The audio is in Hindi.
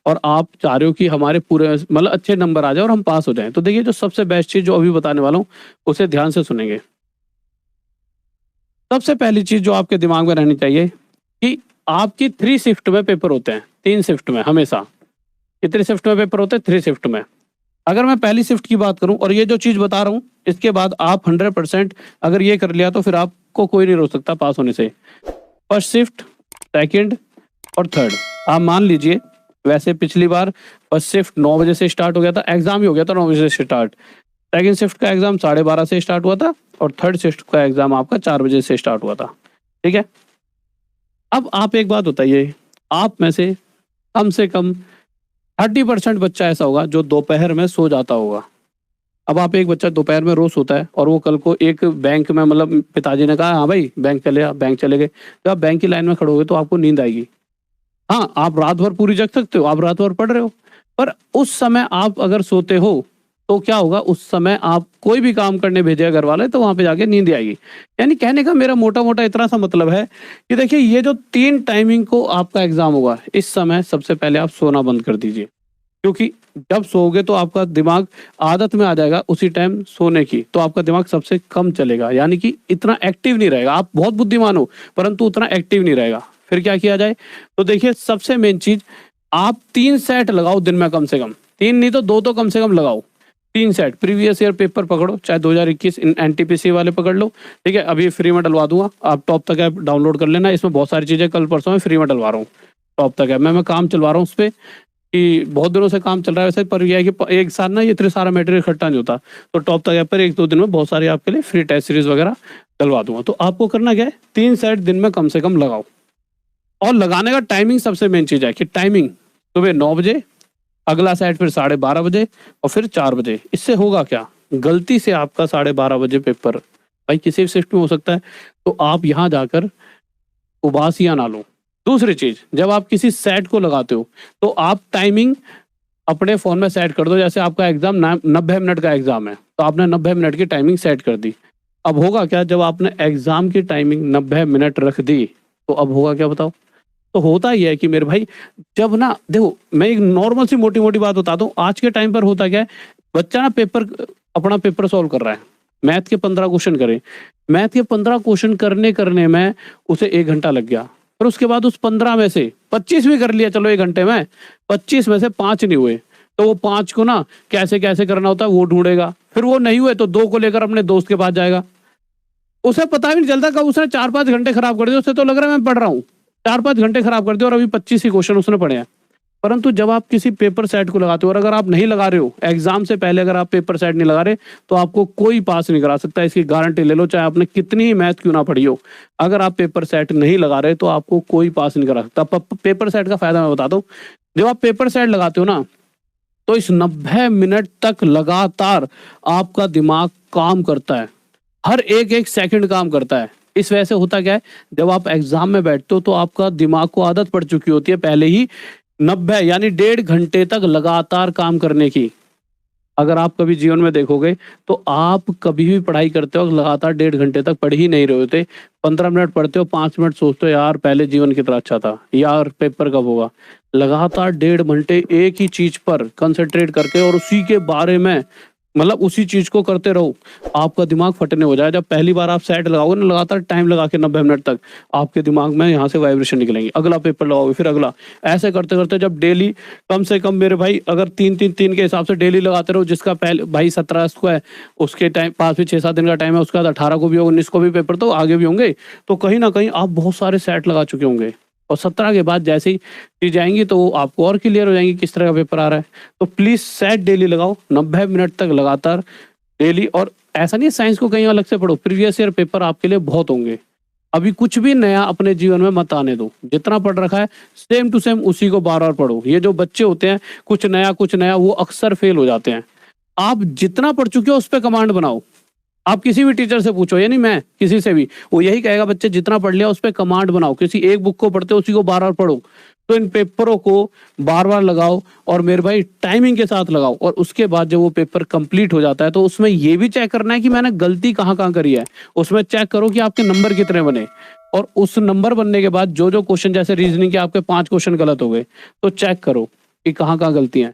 और आप चाह रहे हो कि हमारे पूरे मतलब अच्छे नंबर आ जाए और हम पास हो जाएं, तो देखिए जो सबसे बेस्ट चीज़ जो अभी बताने वाला हूँ उसे ध्यान से सुनेंगे। सबसे पहली चीज़ जो आपके दिमाग में रहनी चाहिए कि आपकी 3 शिफ्ट में पेपर होते हैं, 3 शिफ्ट में हमेशा। कितनी शिफ्ट में पेपर होते हैं? 3 शिफ्ट में। अगर मैं पहली शिफ्ट की बात करूं और ये जो चीज़ बता रहा हूं इसके बाद आप 100% अगर ये कर लिया तो फिर आपको कोई नहीं रोक सकता पास होने से। फर्स्ट शिफ्ट, सेकंड और थर्ड। आप मान लीजिए वैसे पिछली बार फर्स्ट शिफ्ट 9 बजे से स्टार्ट हो गया था, एग्जाम ही हो गया था 9 बजे से स्टार्ट। सेकंड शिफ्ट का एग्जाम 12:30 से स्टार्ट हुआ था और थर्ड शिफ्ट का एग्जाम आपका 4 बजे से स्टार्ट हुआ था। ठीक है, अब आप एक बात बताइए, आप में से कम 30% बच्चा ऐसा होगा जो दोपहर में सो जाता होगा। अब आप एक बच्चा दोपहर में रोज सोता है और वो कल को एक बैंक में मतलब पिताजी ने कहा हाँ भाई बैंक चले आ, बैंक चले गए, जब आप बैंक की लाइन में खड़ोगे तो आपको नींद आएगी। हाँ, आप रात भर पूरी जग सकते हो, आप रात भर पढ़ रहे हो, पर उस समय आप अगर सोते हो तो क्या होगा, उस समय आप कोई भी काम करने भेजे घर वाले तो वहां पे जाके नींद आएगी। यानी कहने का मेरा मोटा मोटा इतना सा मतलब है कि देखिए ये जो 3 टाइमिंग को आपका एग्जाम होगा इस समय सबसे पहले आप सोना बंद कर दीजिए, क्योंकि जब सोओगे तो आपका दिमाग आदत में आ जाएगा उसी टाइम सोने की, तो आपका दिमाग सबसे कम चलेगा, यानी कि इतना एक्टिव नहीं रहेगा। आप बहुत बुद्धिमान हो परंतु उतना एक्टिव नहीं रहेगा। फिर क्या किया जाए, तो देखिए सबसे मेन चीज, आप 3 सेट लगाओ दिन में, कम से कम 3 नहीं तो 2 तो कम से कम लगाओ। 3 सेट प्रीवियस ईयर पेपर पकड़ो, चाहे 2021 एनटीपीसी वाले पकड़ लो। ठीक है, अभी फ्री में डलवा दूंगा, आप टॉप तक ऐप डाउनलोड कर लेना, इसमें बहुत सारी चीजें कल परसों में फ्री में डलवा रहा हूँ। टॉप तक ऐप मैं काम चलवा रहा हूँ उस पर, कि बहुत दिनों से काम चल रहा है वैसे, पर यह है कि एक साथ ना ये इतने सारा मटेरियल इकट्ठा नहीं होता, तो टॉप तक ऐप पर 1-2 दिन में बहुत सारे आपके लिए फ्री टेस्ट सीरीज वगैरह डलवा दूंगा। तो आपको करना क्या है, 3 सेट दिन में कम से कम लगाओ, और लगाने का टाइमिंग सबसे मेन चीज है कि टाइमिंग सुबह 9 बजे, अगला सेट फिर 12:30 बजे और फिर 4 बजे। इससे होगा क्या, गलती से आपका 12:30 बजे पेपर भाई किसी भी शिफ्ट में हो सकता है, तो आप यहाँ जाकर उबासियां ना लो। दूसरी चीज, जब आप किसी सेट को लगाते हो तो आप टाइमिंग अपने फोन में सेट कर दो। जैसे आपका एग्जाम 90 मिनट का एग्जाम है तो आपने 90 मिनट की टाइमिंग सेट कर दी। अब होगा क्या, जब आपने एग्जाम की टाइमिंग 90 मिनट रख दी तो अब होगा क्या बताओ। तो होता ही है कि मेरे भाई, जब ना देखो मैं एक नॉर्मल सी मोटी मोटी बात बताता हूँ, आज के टाइम पर होता क्या है, बच्चा ना अपना पेपर सॉल्व कर रहा है, मैथ के 15 क्वेश्चन करे, मैथ के 15 क्वेश्चन करने में उसे 1 घंटा लग गया, और उसके बाद उस 15 में से 25 भी कर लिया, चलो 1 घंटे में 25 में से 5 नहीं हुए, तो वो 5 को ना कैसे कैसे करना होता है वो ढूंढेगा, फिर वो नहीं हुए तो 2 को लेकर अपने दोस्त के पास जाएगा। उसे पता भी नहीं चलता कब उसने 4-5 घंटे खराब कर दिए, उसे तो लग रहा है मैं पढ़ रहा हूँ, 4-5 घंटे खराब कर दिए और अभी 25 ही क्वेश्चन उसने पढ़े हैं। परंतु जब आप किसी पेपर सेट को लगाते हो, और अगर आप नहीं लगा रहे हो एग्जाम से पहले, अगर आप पेपर सेट नहीं लगा रहे तो आपको कोई पास नहीं करा सकता, इसकी गारंटी ले लो, चाहे आपने कितनी ही मैथ क्यों ना पढ़ी हो। अगर आप पेपर सेट नहीं लगा रहे तो आपको कोई पास नहीं करा सकता। पेपर सेट का फायदा मैं बताता हूँ, जब आप पेपर सेट लगाते हो ना तो इस 90 मिनट तक लगातार आपका दिमाग काम करता है, हर एक एक सेकंड काम करता है। इस वजह से होता क्या है, जब आप एग्जाम में बैठते हो तो आपका दिमाग को आदत पड़ चुकी होती है पहले ही 90 यानी 1.5 घंटे तक लगातार काम करने की। अगर आप कभी जीवन में देखोगे तो आप कभी भी पढ़ाई करते हो लगातार 1.5 घंटे तक पढ़ ही नहीं रहे होते, 15 मिनट पढ़ते हो, 5 मिनट सोचते हो यार पहले जीवन कितना अच्छा था, यार पेपर कब होगा। लगातार 1.5 घंटे एक ही चीज पर कंसंट्रेट करके और उसी के बारे में मतलब उसी चीज को करते रहो, आपका दिमाग फटने हो जाए। जब पहली बार आप सेट लगाओगे ना लगातार टाइम लगा के 90 मिनट तक, आपके दिमाग में यहाँ से वाइब्रेशन निकलेंगे, अगला पेपर लगाओगे फिर अगला, ऐसे करते करते जब डेली कम से कम मेरे भाई अगर 3-3-3 के हिसाब से डेली लगाते रहो, जिसका पहले भाई 17 को है उसके टाइम 5-6-7 दिन का टाइम है, उसके बाद 18 को भी होगा, 19 को भी पेपर, तो आगे भी होंगे, तो कहीं ना कहीं आप बहुत सारे सेट लगा चुके होंगे। और 17 के बाद जैसे ही चीज आएंगी तो आपको और क्लियर हो जाएंगी किस तरह का पेपर आ रहा है। तो प्लीज सेट डेली लगाओ 90 मिनट तक लगातार डेली। और ऐसा नहीं है साइंस को कहीं अलग से पढ़ो, प्रीवियस ईयर पेपर आपके लिए बहुत होंगे। अभी कुछ भी नया अपने जीवन में मत आने दो, जितना पढ़ रखा है सेम टू सेम उसी को बार बार पढ़ो। ये जो बच्चे होते हैं कुछ नया वो अक्सर फेल हो जाते हैं। आप जितना पढ़ चुके हो उस पर कमांड बनाओ। आप किसी भी टीचर से पूछो, यानी मैं किसी से भी, वो यही कहेगा बच्चे जितना पढ़ लिया उस पर कमांड बनाओ। किसी एक बुक को पढ़ते हो उसी को बार बार पढ़ो। तो इन पेपरों को बार बार लगाओ और मेरे भाई टाइमिंग के साथ लगाओ। और उसके बाद जब वो पेपर कंप्लीट हो जाता है तो उसमें ये भी चेक करना है कि मैंने गलती कहाँ कहाँ करी है। उसमें चेक करो कि आपके नंबर कितने बने, और उस नंबर बनने के बाद जो जो क्वेश्चन, जैसे रीजनिंग के आपके 5 क्वेश्चन गलत हो गए तो चेक करो कि कहाँ कहाँ गलतियाँ हैं।